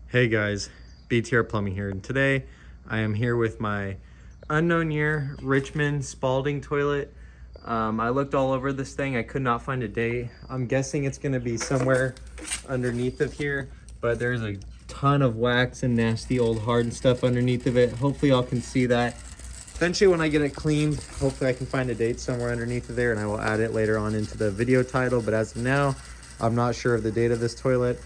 Hey guys, BTR Plumbing here, and today I am here with my unknown year Richmond Spaulding toilet. I looked all over this thing, I could not find a date. I'm guessing it's gonna be somewhere underneath of here, but there's a ton of wax and nasty old hardened stuff underneath of it. Hopefully y'all can see that. Eventually when I get it cleaned, hopefully I can find a date somewhere underneath of there and I will add it later on into the video title, but as of now, I'm not sure of the date of this toilet.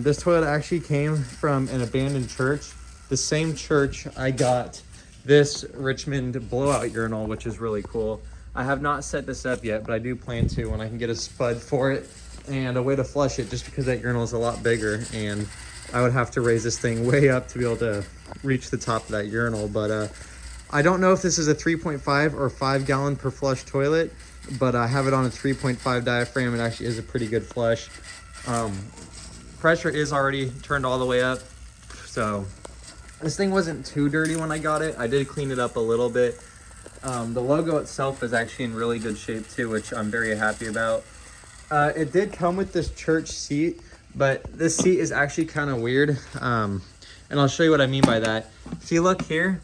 This toilet actually came from an abandoned church. The same church I got this Richmond blowout urinal, which is really cool. I have not set this up yet, but I do plan to when I can get a spud for it and a way to flush it, just because that urinal is a lot bigger and I would have to raise this thing way up to be able to reach the top of that urinal. But I don't know if this is a 3.5 or 5 gallon per flush toilet, but I have it on a 3.5 diaphragm. It actually is a pretty good flush. Pressure is already turned all the way up, so this thing wasn't too dirty when I got it. I did clean it up a little bit. The logo itself is actually in really good shape too, which I'm very happy about. It did come with this church seat, but this seat is actually kind of weird, and I'll show you what I mean by that. If you look here,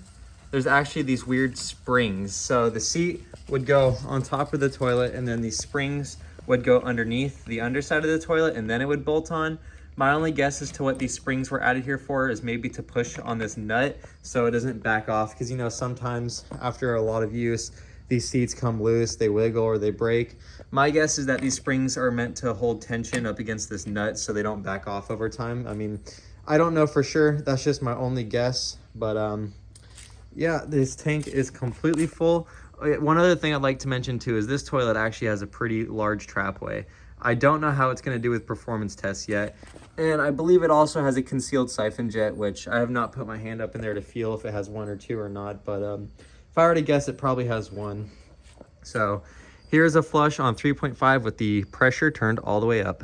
there's actually these weird springs. So the seat would go on top of the toilet, and then these springs would go underneath the underside of the toilet, and then it would bolt on. My only guess as to what these springs were added here for is maybe to push on this nut so it doesn't back off, because you know, sometimes after a lot of use, these seats come loose, they wiggle or they break. My guess is that these springs are meant to hold tension up against this nut so they don't back off over time. I mean, I don't know for sure. That's just my only guess, but yeah, this tank is completely full. One other thing I'd like to mention too is this toilet actually has a pretty large trapway. I don't know how it's going to do with performance tests yet. And I believe it also has a concealed siphon jet, which I have not put my hand up in there to feel if it has one or two or not. But if I were to guess, it probably has one. So here's a flush on 3.5 with the pressure turned all the way up.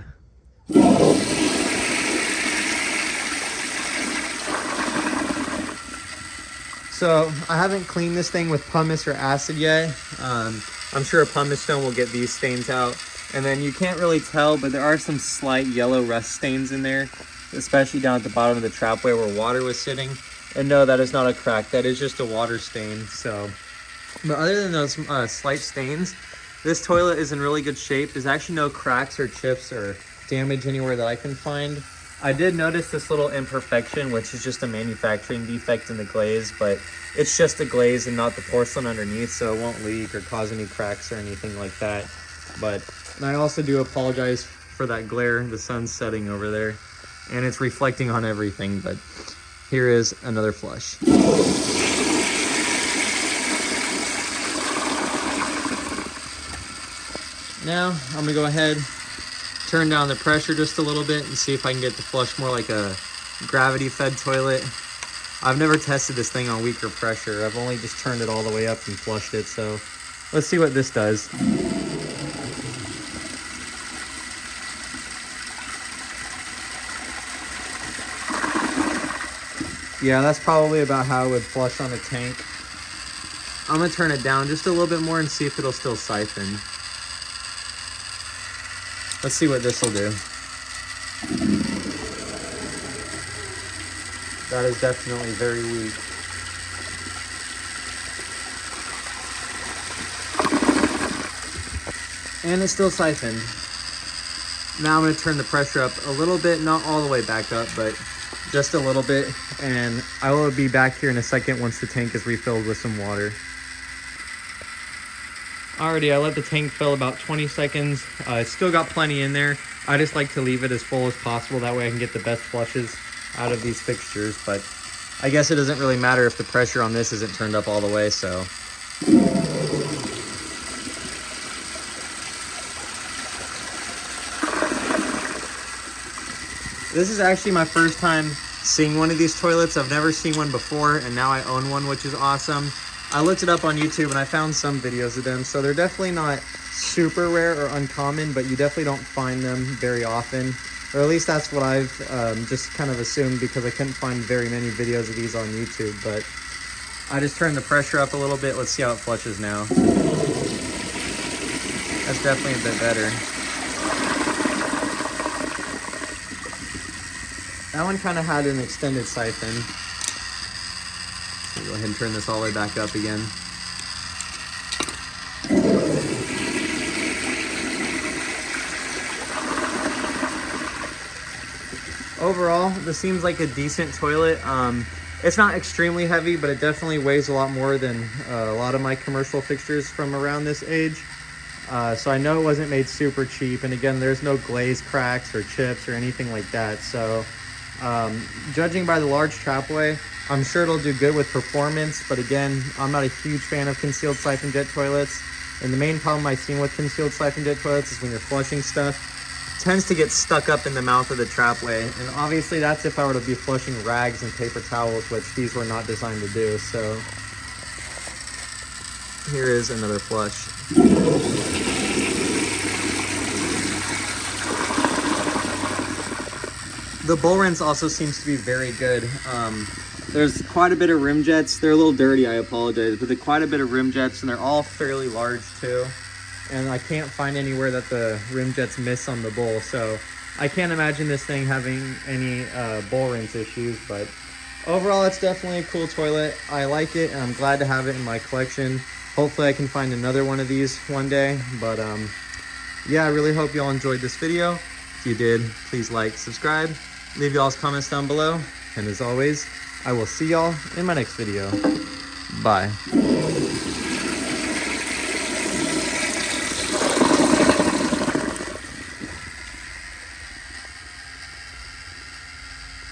So I haven't cleaned this thing with pumice or acid yet. I'm sure a pumice stone will get these stains out. And then you can't really tell, but there are some slight yellow rust stains in there, especially down at the bottom of the trapway where water was sitting. And no, that is not a crack. That is just a water stain. So, but other than those slight stains, this toilet is in really good shape. There's actually no cracks or chips or damage anywhere that I can find. I did notice this little imperfection, which is just a manufacturing defect in the glaze, but it's just the glaze and not the porcelain underneath, so it won't leak or cause any cracks or anything like that. But and I also do apologize for that glare. The sun's setting over there and it's reflecting on everything, but here is another flush. Now I'm gonna go ahead, turn down the pressure just a little bit and see if I can get the flush more like a gravity fed toilet. I've never tested this thing on weaker pressure. I've only just turned it all the way up and flushed it. So let's see what this does. Yeah, that's probably about how it would flush on a tank. I'm gonna turn it down just a little bit more and see if it'll still siphon. Let's see what this will do. That is definitely very weak. And it's still siphoned. Now I'm gonna turn the pressure up a little bit, not all the way back up, but just a little bit. And I will be back here in a second once the tank is refilled with some water. Alrighty, I let the tank fill about 20 seconds. It's still got plenty in there. I just like to leave it as full as possible. That way I can get the best flushes out of these fixtures. But I guess it doesn't really matter if the pressure on this isn't turned up all the way, so. This is actually my first time seeing one of these toilets. I've never seen one before, and now I own one, which is awesome. I looked it up on YouTube and I found some videos of them, so they're definitely not super rare or uncommon, but you definitely don't find them very often, or at least that's what I've just kind of assumed, because I couldn't find very many videos of these on YouTube. But I just turned the pressure up a little bit. Let's see how it flushes now. That's definitely a bit better. That one kind of had an extended siphon. So go ahead and turn this all the way back up again. Overall, this seems like a decent toilet. It's not extremely heavy, but it definitely weighs a lot more than a lot of my commercial fixtures from around this age. So I know it wasn't made super cheap, and again, there's no glaze cracks or chips or anything like that. So judging by the large trapway, I'm sure it'll do good with performance, but again, I'm not a huge fan of concealed siphon jet toilets. And the main problem I've seen with concealed siphon jet toilets is when you're flushing stuff, it tends to get stuck up in the mouth of the trapway. And obviously that's if I were to be flushing rags and paper towels, which these were not designed to do. So here is another flush. The bowl rinse also seems to be very good. There's quite a bit of rim jets. They're a little dirty, I apologize, but there's quite a bit of rim jets, and they're all fairly large too. And I can't find anywhere that the rim jets miss on the bowl, so I can't imagine this thing having any bowl rinse issues. But overall, it's definitely a cool toilet. I like it, and I'm glad to have it in my collection. Hopefully I can find another one of these one day. But yeah, I really hope y'all enjoyed this video. If you did, please like, subscribe, leave y'all's comments down below, and as always, I will see y'all in my next video. Bye.